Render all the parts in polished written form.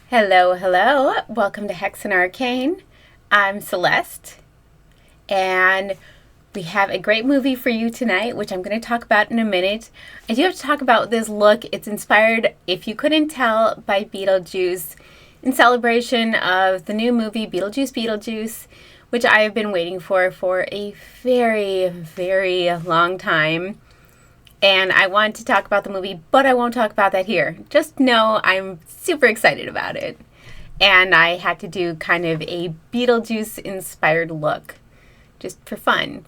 Hello, hello. Welcome to Hexen Arcane. I'm Celeste, and we have a great movie for you tonight, which I'm going to talk about in a minute. I do have to talk about this look. It's inspired, if you couldn't tell, by Beetlejuice in celebration of the new movie Beetlejuice, which I have been waiting for a very, very long time. And I want to talk about the movie, but I won't talk about that here. Just know I'm super excited about it. And I had to do kind of a Beetlejuice inspired look just for fun.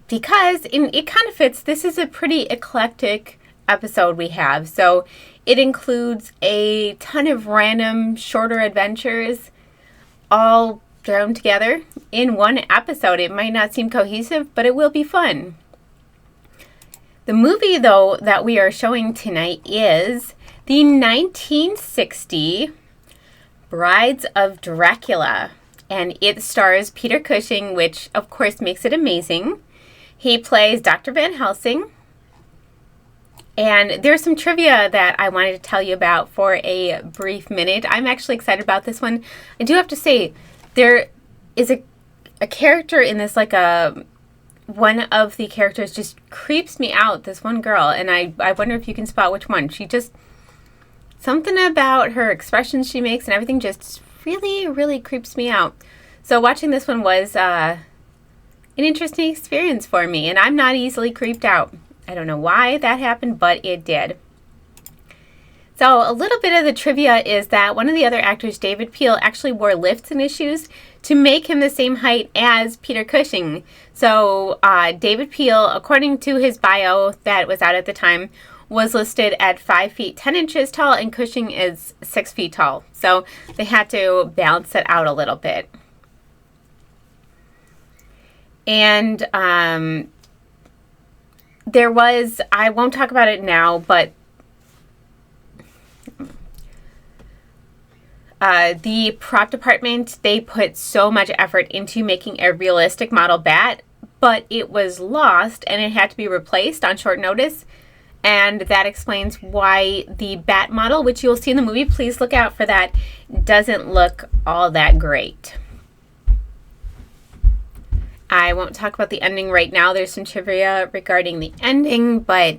Because it kind of fits. This is a pretty eclectic episode we have. So it includes a ton of random shorter adventures all thrown together in one episode. It might not seem cohesive, but it will be fun. The movie, though, that we are showing tonight is the 1960 Brides of Dracula, and it stars Peter Cushing, which, of course, makes it amazing. He plays Dr. Van Helsing, and there's some trivia that I wanted to tell you about for a brief minute. I'm actually excited about this one. I do have to say, there is a character in this, one of the characters just creeps me out, this one girl, and I wonder if you can spot which one. She just, something about her expressions she makes and everything just really, really creeps me out. So watching this one was an interesting experience for me, and I'm not easily creeped out. I don't know why that happened, but it did. So a little bit of the trivia is that one of the other actors, David Peel, actually wore lifts in his shoes to make him the same height as Peter Cushing. So David Peel, according to his bio that was out at the time, was listed at 5 feet 10 inches tall, and Cushing is 6 feet tall. So they had to balance it out a little bit. And there was, I won't talk about it now, but the prop department, they put so much effort into making a realistic model bat, but it was lost and it had to be replaced on short notice. And that explains why the bat model, which you'll see in the movie, please look out for that, doesn't look all that great. I won't talk about the ending right now. There's some trivia regarding the ending, but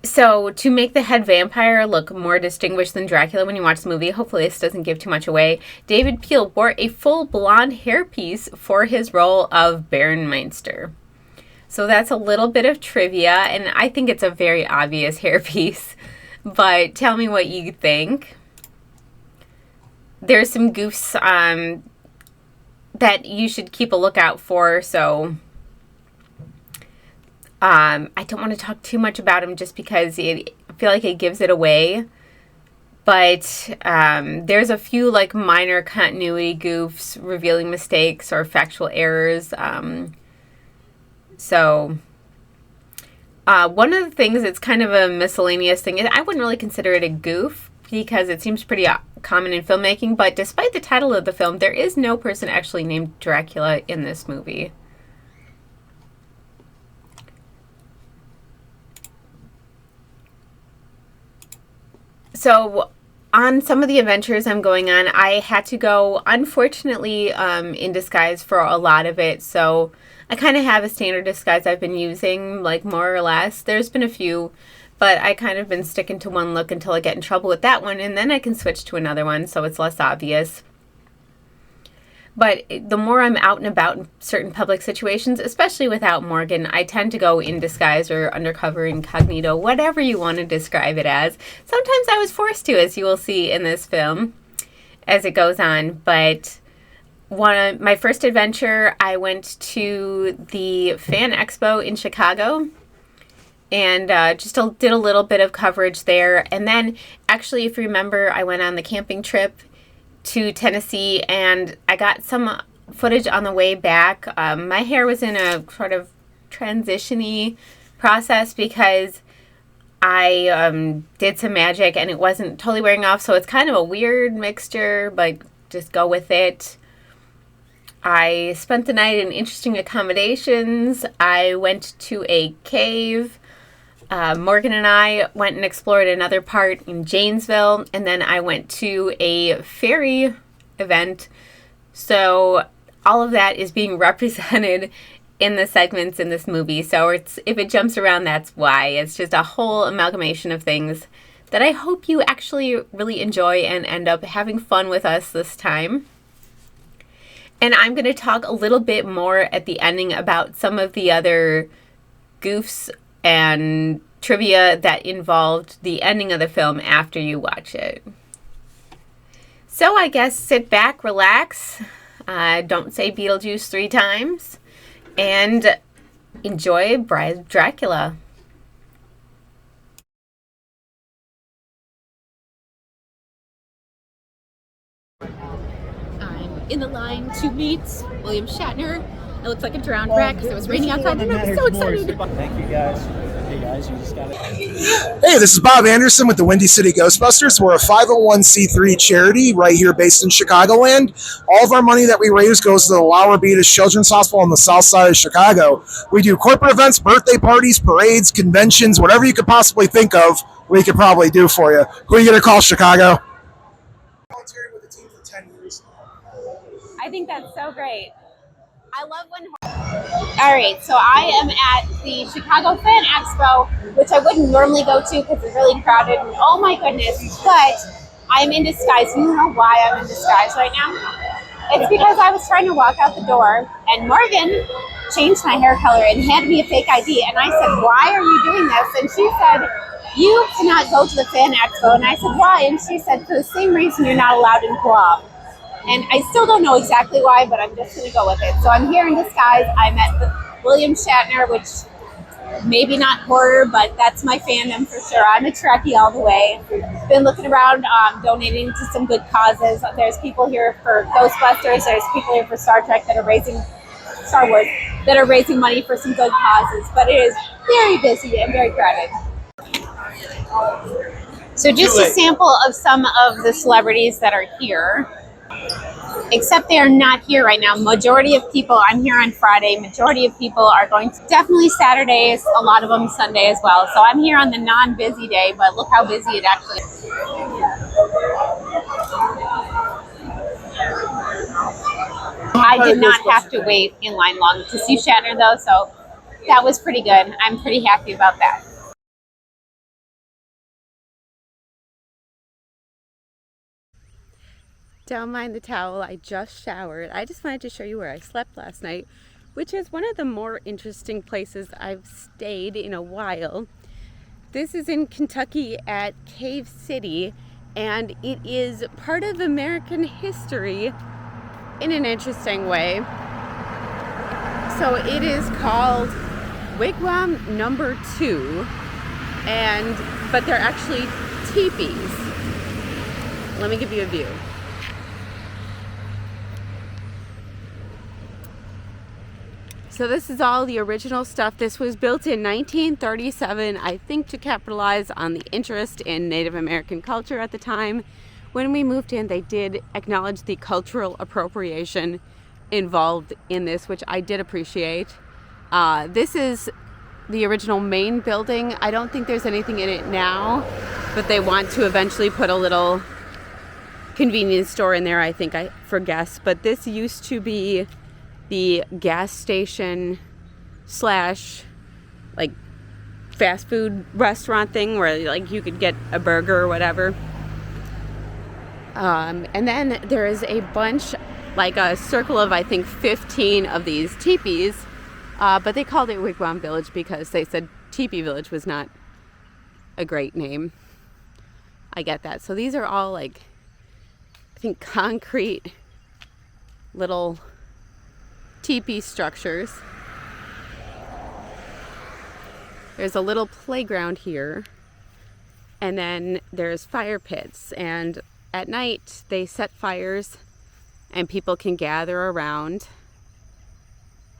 so to make the head vampire look more distinguished than Dracula when you watch the movie, hopefully this doesn't give too much away, David Peel wore a full blonde hairpiece for his role of Baron Meinster. So that's a little bit of trivia, and I think it's a very obvious hairpiece, but tell me what you think. There's some goofs that you should keep a lookout for, so I don't want to talk too much about him just because I feel like it gives it away. But there's a few minor continuity goofs, revealing mistakes or factual errors. So one of the things, it's kind of a miscellaneous thing. I wouldn't really consider it a goof because it seems pretty common in filmmaking. But despite the title of the film, there is no person actually named Dracula in this movie. So on some of the adventures I'm going on, I had to go, unfortunately, in disguise for a lot of it. So I kind of have a standard disguise I've been using, more or less. There's been a few, but I kind of been sticking to one look until I get in trouble with that one, and then I can switch to another one so it's less obvious. But the more I'm out and about in certain public situations, especially without Morgan, I tend to go in disguise or undercover, incognito, whatever you want to describe it as. Sometimes I was forced to, as you will see in this film as it goes on. But my first adventure, I went to the Fan Expo in Chicago and did a little bit of coverage there. And then, actually, if you remember, I went on the camping trip to Tennessee, and I got some footage on the way back. My hair was in a sort of transition-y process because I did some magic and it wasn't totally wearing off, so it's kind of a weird mixture, but just go with it. I spent the night in interesting accommodations. I went to a cave. Morgan and I went and explored another part in Janesville, and then I went to a ferry event. So all of that is being represented in the segments in this movie. So if it jumps around, that's why. It's just a whole amalgamation of things that I hope you actually really enjoy and end up having fun with us this time. And I'm going to talk a little bit more at the ending about some of the other goofs and trivia that involved the ending of the film after you watch it. So I guess sit back, relax, don't say Beetlejuice 3 times, and enjoy Brides of Dracula. I'm in the line to meet William Shatner. It looks like a drowned rat because it was raining outside and I'm so excited. Thank you guys. Hey guys, you just got it. Hey, this is Bob Anderson with the Windy City Ghostbusters. We're a 501c3 charity right here based in Chicagoland. All of our money that we raise goes to the Laura Beatus Children's Hospital on the south side of Chicago. We do corporate events, birthday parties, parades, conventions, whatever you could possibly think of, we could probably do for you. Who are you going to call, Chicago? Volunteering with the team for 10 years. I think that's so great. I love when... All right, so I am at the Chicago Fan Expo, which I wouldn't normally go to because it's really crowded. And oh my goodness, but I'm in disguise. You know why I'm in disguise right now? It's because I was trying to walk out the door and Morgan changed my hair color and handed me a fake ID. And I said, why are you doing this? And she said, you cannot go to the Fan Expo. And I said, why? And she said, for the same reason you're not allowed in Guam. And I still don't know exactly why, but I'm just going to go with it. So I'm here in disguise. I'm at William Shatner, which maybe not horror, but that's my fandom for sure. I'm a Trekkie all the way. Been looking around, donating to some good causes. There's people here for Ghostbusters. There's people here for Star Trek Star Wars, that are raising money for some good causes. But it is very busy and very crowded. So just a sample of some of the celebrities that are here. Except they are not here right now. Majority of people, I'm here on Friday, majority of people are going to definitely Saturdays, a lot of them Sunday as well. So I'm here on the non-busy day, but look how busy it actually is. I did not have to wait in line long to see Shatner though, so that was pretty good. I'm pretty happy about that. Don't mind the towel, I just showered. I just wanted to show you where I slept last night, which is one of the more interesting places I've stayed in a while. This is in Kentucky at Cave City, and it is part of American history in an interesting way. So it is called Wigwam number 2, but they're actually teepees. Let me give you a view. So this is all the original stuff. This was built in 1937, I think to capitalize on the interest in Native American culture at the time. When we moved in, they did acknowledge the cultural appropriation involved in this, which I did appreciate. This is the original main building. I don't think there's anything in it now, but they want to eventually put a little convenience store in there, I think, for guests. But this used to be the gas station / like fast food restaurant thing where like you could get a burger or whatever. And then there is a bunch, like a circle of I think 15 of these teepees, but they called it Wigwam Village because they said Teepee Village was not a great name. I get that. So these are all like, I think, concrete little teepee structures. There's a little playground here, and then there's fire pits, and at night they set fires and people can gather around,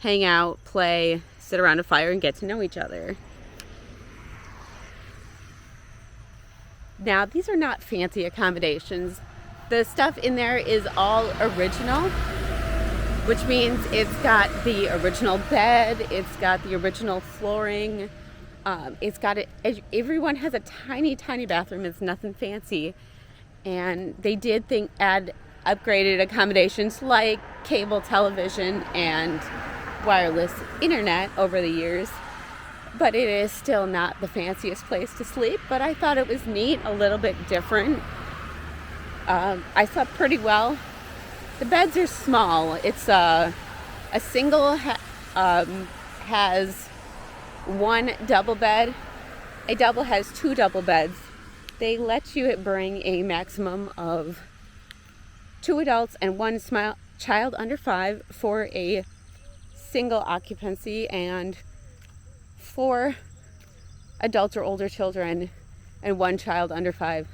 hang out, play, sit around a fire and get to know each other. Now these are not fancy accommodations. The stuff in there is all original, which means it's got the original bed, it's got the original flooring. Everyone has a tiny, tiny bathroom. It's nothing fancy. And they did add upgraded accommodations like cable television and wireless internet over the years. But it is still not the fanciest place to sleep. But I thought it was neat, a little bit different. I slept pretty well. The beds are small. It's a single has one double bed. A double has two double beds. They let you bring a maximum of 2 adults and one child under 5 for a single occupancy, and 4 adults or older children and 1 child under 5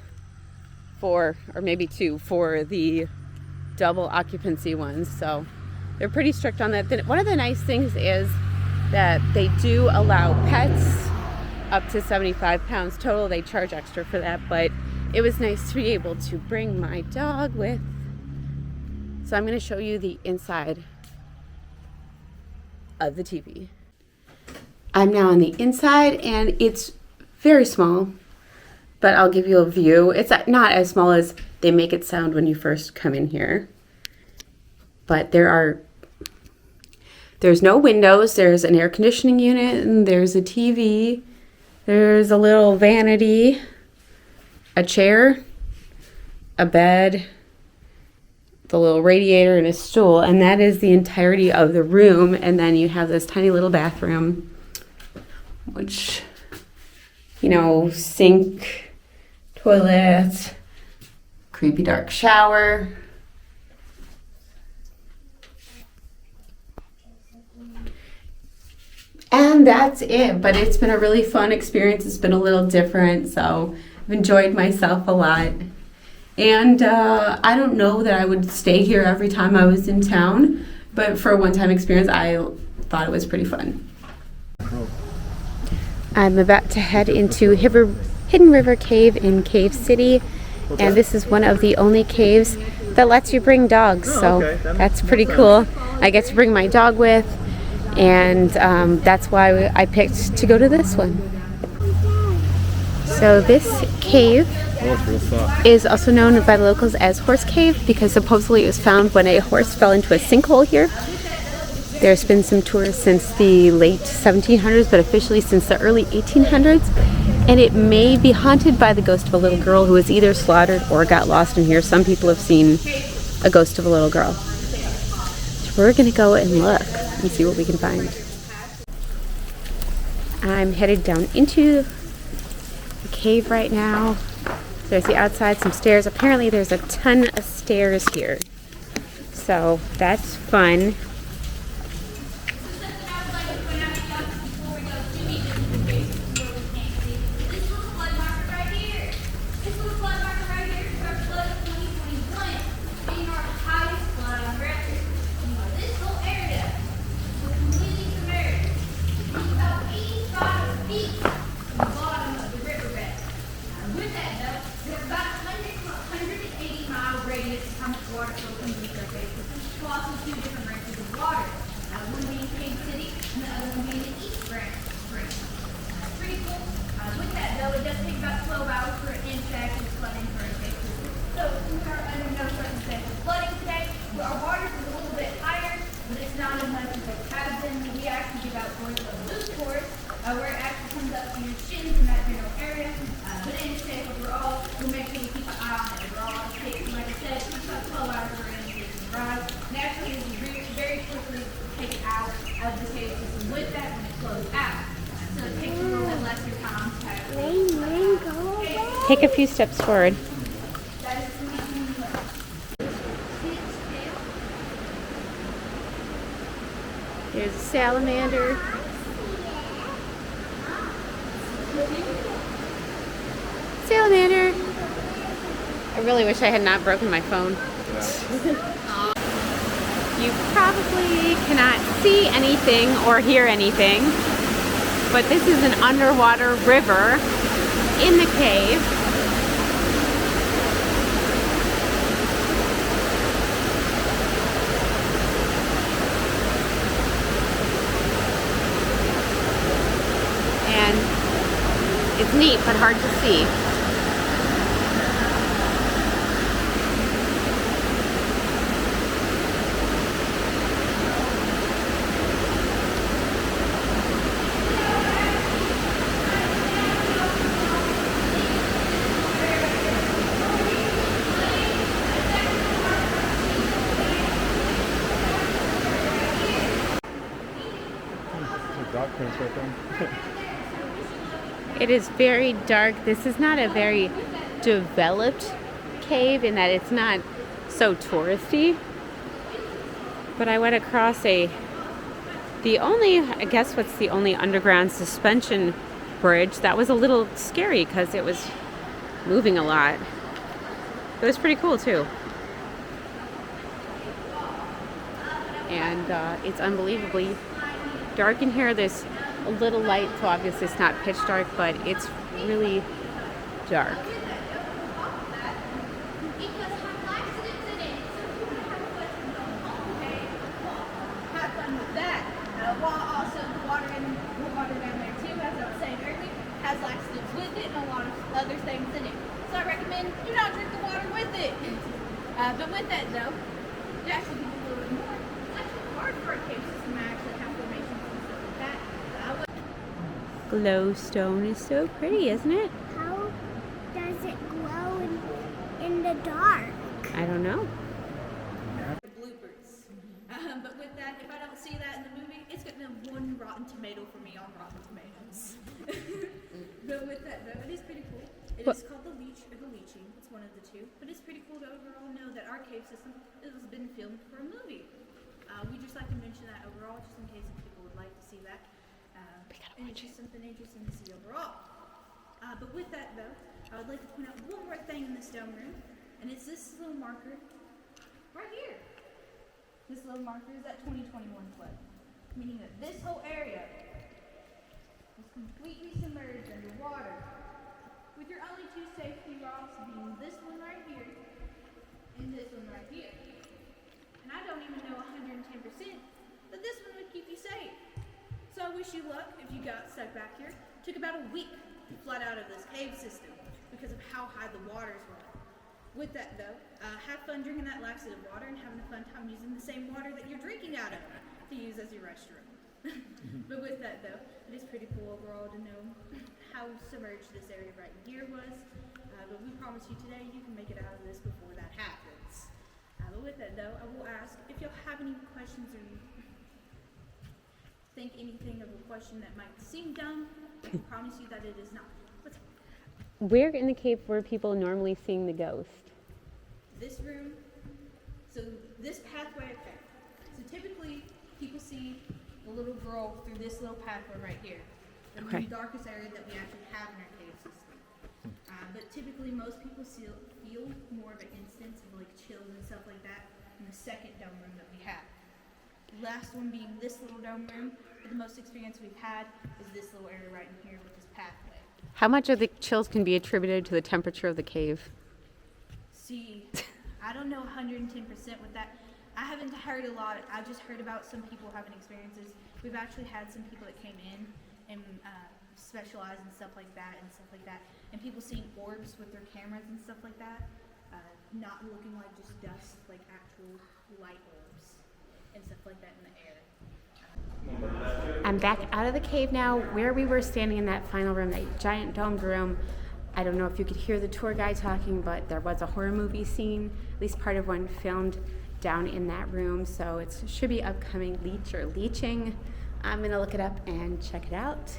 or maybe 2 for the double occupancy ones. So they're pretty strict on that. One of the nice things is that they do allow pets up to 75 pounds total. They charge extra for that, but it was nice to be able to bring my dog with. So I'm going to show you the inside of the TV. I'm now on the inside, and it's very small, but I'll give you a view. It's not as small as they make it sound when you first come in here. But there's no windows. There's an air conditioning unit, and there's a TV. There's a little vanity, a chair, a bed, the little radiator, and a stool. And that is the entirety of the room. And then you have this tiny little bathroom, which, sink, toilet, creepy dark shower. And that's it. But it's been a really fun experience. It's been a little different, so I've enjoyed myself a lot. And I don't know that I would stay here every time I was in town, but for a one-time experience, I thought it was pretty fun. I'm about to head into Hidden River Cave in Cave City, and this is one of the only caves that lets you bring dogs, so that's pretty cool. I get to bring my dog with, and that's why I picked to go to this one. So this cave is also known by the locals as Horse Cave because supposedly it was found when a horse fell into a sinkhole here. There's been some tours since the late 1700s, but officially since the early 1800s. And it may be haunted by the ghost of a little girl who was either slaughtered or got lost in here. Some people have seen a ghost of a little girl. So we're going to go and look and see what we can find. I'm headed down into the cave right now. There's the outside, some stairs. Apparently there's a ton of stairs here. So that's fun. Take a few steps forward. There's a salamander. Salamander! I really wish I had not broken my phone. You probably cannot see anything or hear anything, but this is an underwater river in the cave. And It's neat, but hard to see. Dog prints right there. It is very dark. This is not a very developed cave in that it's not so touristy. But I went across I guess what's the only underground suspension bridge. That was a little scary because it was moving a lot. It was pretty cool too. And it's unbelievably dark in here. There's a little light, so obviously it's not pitch dark, but it's really dark. Has laxatives with it and a lot of other things in it. So I recommend do not drink the water with it. But with that though, it actually gives a little bit more. It's actually hard for a cave system to actually have formations and stuff like that. Glowstone is so pretty, isn't it? How does it glow in the dark? I don't know. The bloopers. But with that, if I don't see that in the movie, it's getting a 1 rotten tomato for me on Rotten Tomatoes. But with that though, it is pretty cool. It is called the Leech or the Leeching. It's one of the two. But it's pretty cool to overall know that our cave system has been filmed for a movie. We just like to mention that overall, just in case people would like to see that. And it's just something interesting to see overall. But with that though, I would like to point out one more thing in this dome room, and it's this little marker right here. This little marker is that 2021 flood, meaning that this whole area was completely submerged underwater, with your only 2 safety rocks being this one right here and this one right here. And I don't even know 110% that this one would keep you safe. So I wish you luck if you got stuck back here. It took about a week to flood out of this cave system because of how high the waters were. With that though, have fun drinking that laxative water and having a fun time using the same water that you're drinking out of to use as your restroom. But with that though, it is pretty cool overall to know how submerged this area right here was. But we promise you today you can make it out of this before that happens. But with that though, I will ask if you'll have any questions or think anything of a question that might seem dumb. I can promise you that it is not. What's up? Where in the cave were people normally seeing the ghost? This room, so this pathway, okay. So typically people see the little girl through this little pathway right here. It's the darkest area that we actually have in our cave system. But typically most people feel more of an instance of like chills and stuff like that in the second dome room that we have. The last one being this little dome room, but the most experience we've had is this little area right in here with this pathway. How much of the chills can be attributed to the temperature of the cave? See, I don't know 110% with that. I haven't heard a lot. I just heard about some people having experiences. We've actually had some people that came in and specialize in stuff like that, and people seeing orbs with their cameras and stuff like that, not looking like just dust, like actual light orbs and stuff like that in the air. I'm back out of the cave now. Where we were standing in that final room, that giant domed room, I don't know if you could hear the tour guide talking, but there was a horror movie scene, at least part of one filmed down in that room, so it should be upcoming Leech or Leeching. I'm gonna look it up and check it out,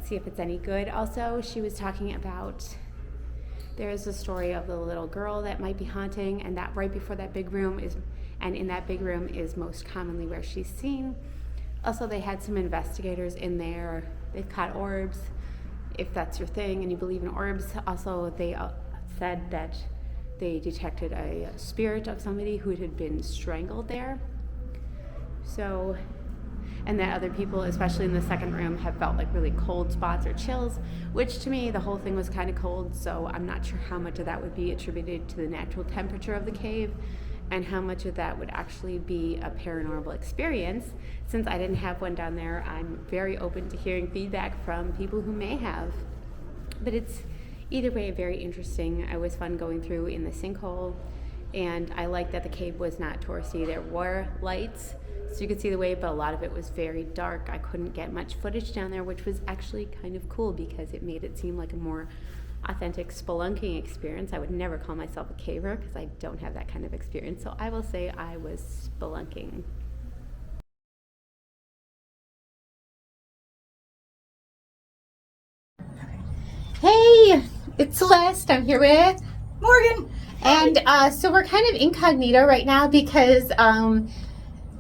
see if it's any good. Also, she was talking about there's a story of the little girl that might be haunting, and that right before that big room is, and in that big room is most commonly where she's seen. Also, they had some investigators in there. They've caught orbs, if that's your thing and you believe in orbs. Also, they said that they detected a spirit of somebody who had been strangled there. So, and that other people, especially in the second room, have felt like really cold spots or chills, which to me, the whole thing was kind of cold, so I'm not sure how much of that would be attributed to the natural temperature of the cave and how much of that would actually be a paranormal experience. Since I didn't have one down there, I'm very open to hearing feedback from people who may have. But it's either way very interesting. It was fun going through in the sinkhole, and I liked that the cave was not touristy. There were lights so you could see the way, but a lot of it was very dark. I couldn't get much footage down there, which was actually kind of cool because it made it seem like a more authentic spelunking experience. I would never call myself a caver because I don't have that kind of experience, so I will say I was spelunking. Hey, it's Celeste. I'm here with Morgan. And so we're kind of incognito right now because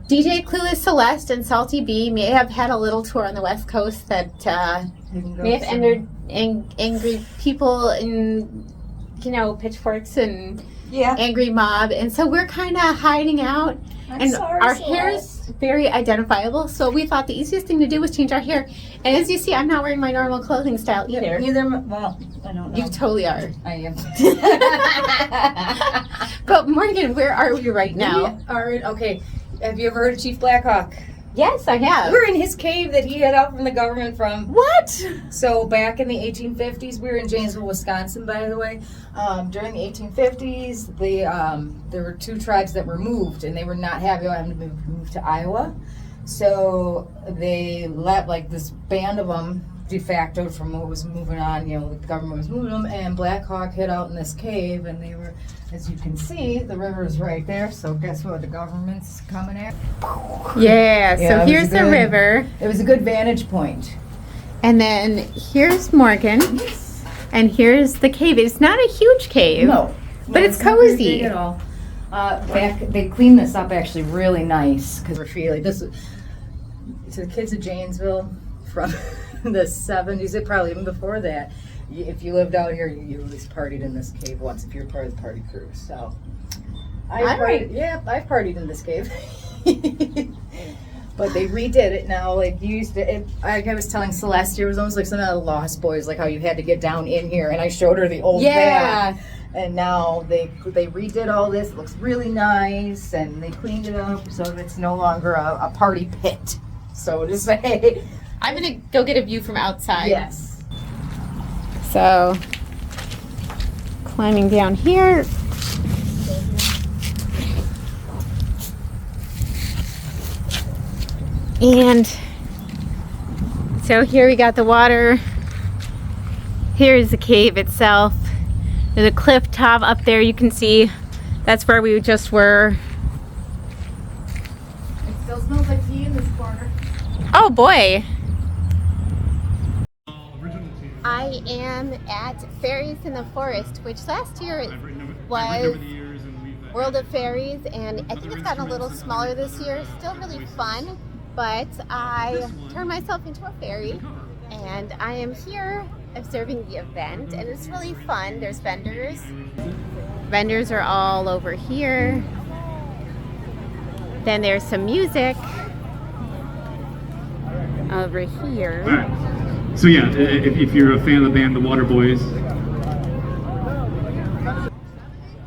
DJ Clueless Celeste and Salty B may have had a little tour on the West Coast that may have entered angry people and, you know, pitchforks and angry mob. And so we're kind of hiding out. I'm sorry, our Celeste. hair's very identifiable, so we thought the easiest thing to do was change our hair. And as you see, I'm not wearing my normal clothing style either. Well, I don't know. You totally are. I am. But Morgan, where are we right now? Okay. Have you ever heard of Chief Blackhawk? Yes, I have. We're in his cave that he hid out from the government from. What? So back in the 1850s, we were in Janesville, Wisconsin, by the way. During the 1850s, there were two tribes that were moved, and they were not happy about having to move to Iowa. So they let this band of them de facto from what was moving on. You know, the government was moving them, and Blackhawk hid out in this cave, and they were, as you can see, the river is right there. So guess what? The government's coming at. Yeah, so Yeah, here's the river. It was a good vantage point. And then here's Morgan. And here's the cave. It's not a huge cave. No, But it's not very cozy. big at all. They cleaned this up actually really nice because we're feeling this. To the kids of Janesville from the 70s, it probably even before that. If you lived out here, you at least partied in this cave once if you're part of the party crew. So, I've partied in this cave. But they redid it now. Like you used to, I was telling Celeste, it was almost like some of the Lost Boys, like how you had to get down in here. And I showed her the old path. And now they redid all this. It looks really nice, and they cleaned it up so it's no longer a party pit, so to say. I'm going to go get a view from outside. Yes. So, climbing down here. And so here we got the water. Here's the cave itself. There's a cliff top up there. You can see that's where we just were. It still smells like tea in this corner. Oh boy. I am at Fairies in the Forest, which last year was World of Fairies, and I think it's gotten a little smaller this year. Still really fun, but I turned myself into a fairy, and I am here observing the event, and it's really fun. There's vendors. Vendors are all over here. Then there's some music over here. All right. So yeah, if you're a fan of the band The Water Boys.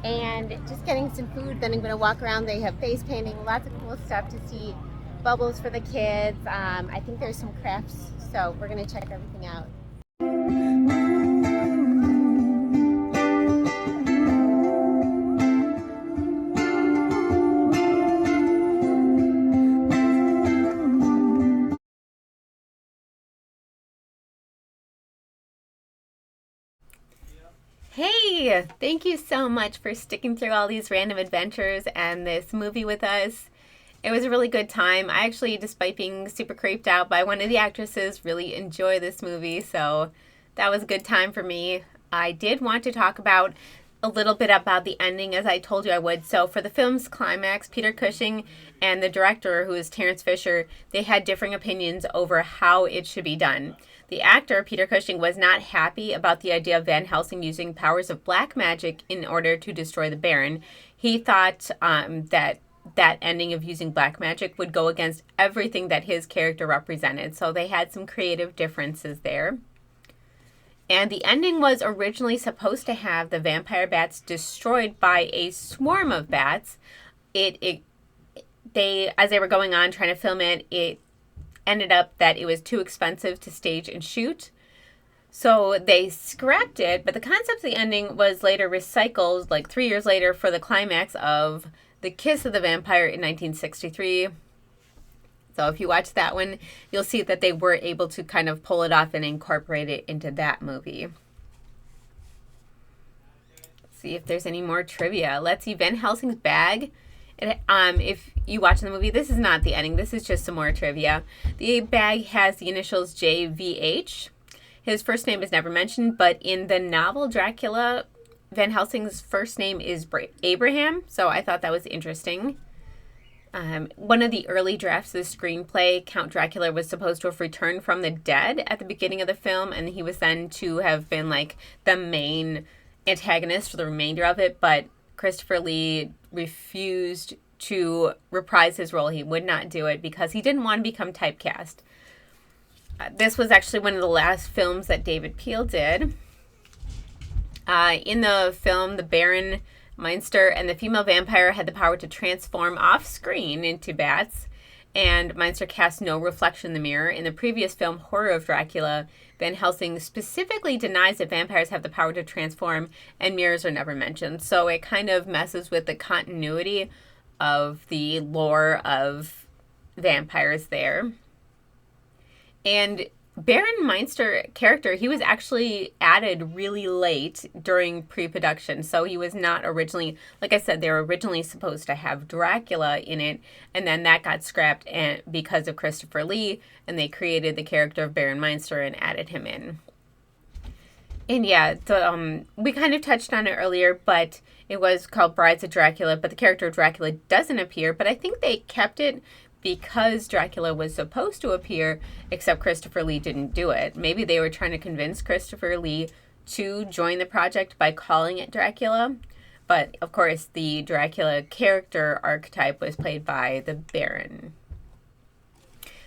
And just getting some food, then I'm going to walk around. They have face painting, lots of cool stuff to see. Bubbles for the kids. I think there's some crafts, so we're going to check everything out. Hey, thank you so much for sticking through all these random adventures and this movie with us. It was a really good time. I actually, despite being super creeped out by one of the actresses, really enjoy this movie, so that was a good time for me. I did want to talk about a little bit about the ending, as I told you I would. So for the film's climax, Peter Cushing and the director, who is Terrence Fisher, they had differing opinions over how it should be done. The actor, Peter Cushing, was not happy about the idea of Van Helsing using powers of black magic in order to destroy the Baron. He thought that ending of using black magic would go against everything that his character represented. So they had some creative differences there. And the ending was originally supposed to have the vampire bats destroyed by a swarm of bats. They, as they were going on trying to film it, it ended up that it was too expensive to stage and shoot. So they scrapped it, but the concept of the ending was later recycled, like 3 years later, for the climax of The Kiss of the Vampire in 1963. So if you watch that one, you'll see that they were able to kind of pull it off and incorporate it into that movie. Let's see if there's any more trivia. Let's see, Van Helsing's bag. If you watch the movie, this is not the ending. This is just some more trivia. The bag has the initials JVH. His first name is never mentioned, but in the novel Dracula, Van Helsing's first name is Abraham, so I thought that was interesting. One of the early drafts of the screenplay, Count Dracula was supposed to have returned from the dead at the beginning of the film, and he was then to have been like the main antagonist for the remainder of it, but Christopher Lee refused to reprise his role. He would not do it because he didn't want to become typecast. This was actually one of the last films that David Peel did. In the film, the Baron Meinster and the female vampire had the power to transform off screen into bats, and Meinster cast no reflection in the mirror. In the previous film, Horror of Dracula, Van Helsing specifically denies that vampires have the power to transform, and mirrors are never mentioned. So it kind of messes with the continuity of the lore of vampires there. And Baron Meinster character, he was actually added really late during pre-production. So he was not originally, like I said, they were originally supposed to have Dracula in it. And then that got scrapped because of Christopher Lee. And they created the character of Baron Meinster and added him in. And yeah, we kind of touched on it earlier, but it was called Brides of Dracula. But the character of Dracula doesn't appear. But I think they kept it because Dracula was supposed to appear, except Christopher Lee didn't do it. Maybe they were trying to convince Christopher Lee to join the project by calling it Dracula. But, of course, the Dracula character archetype was played by the Baron.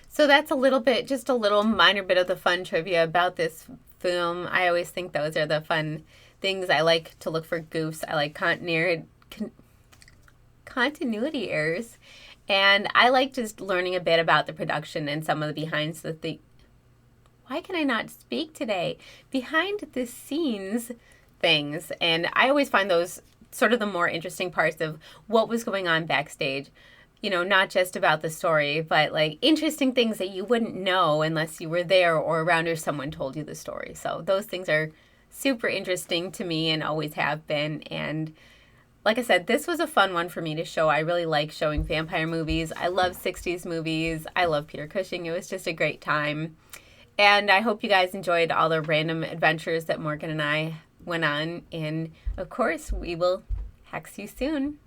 So that's a little bit, just a little minor bit of the fun trivia about this film. I always think those are the fun things. I like to look for goofs. I like continuity errors. And I like just learning a bit about the production and some of the behind the why can I not speak today? Behind the scenes things. And I always find those sort of the more interesting parts of what was going on backstage. You know, not just about the story, but like interesting things that you wouldn't know unless you were there or around or someone told you the story. So those things are super interesting to me and always have been. And like I said, this was a fun one for me to show. I really like showing vampire movies. I love 60s movies. I love Peter Cushing. It was just a great time. And I hope you guys enjoyed all the random adventures that Morgan and I went on. And, of course, we will hex you soon.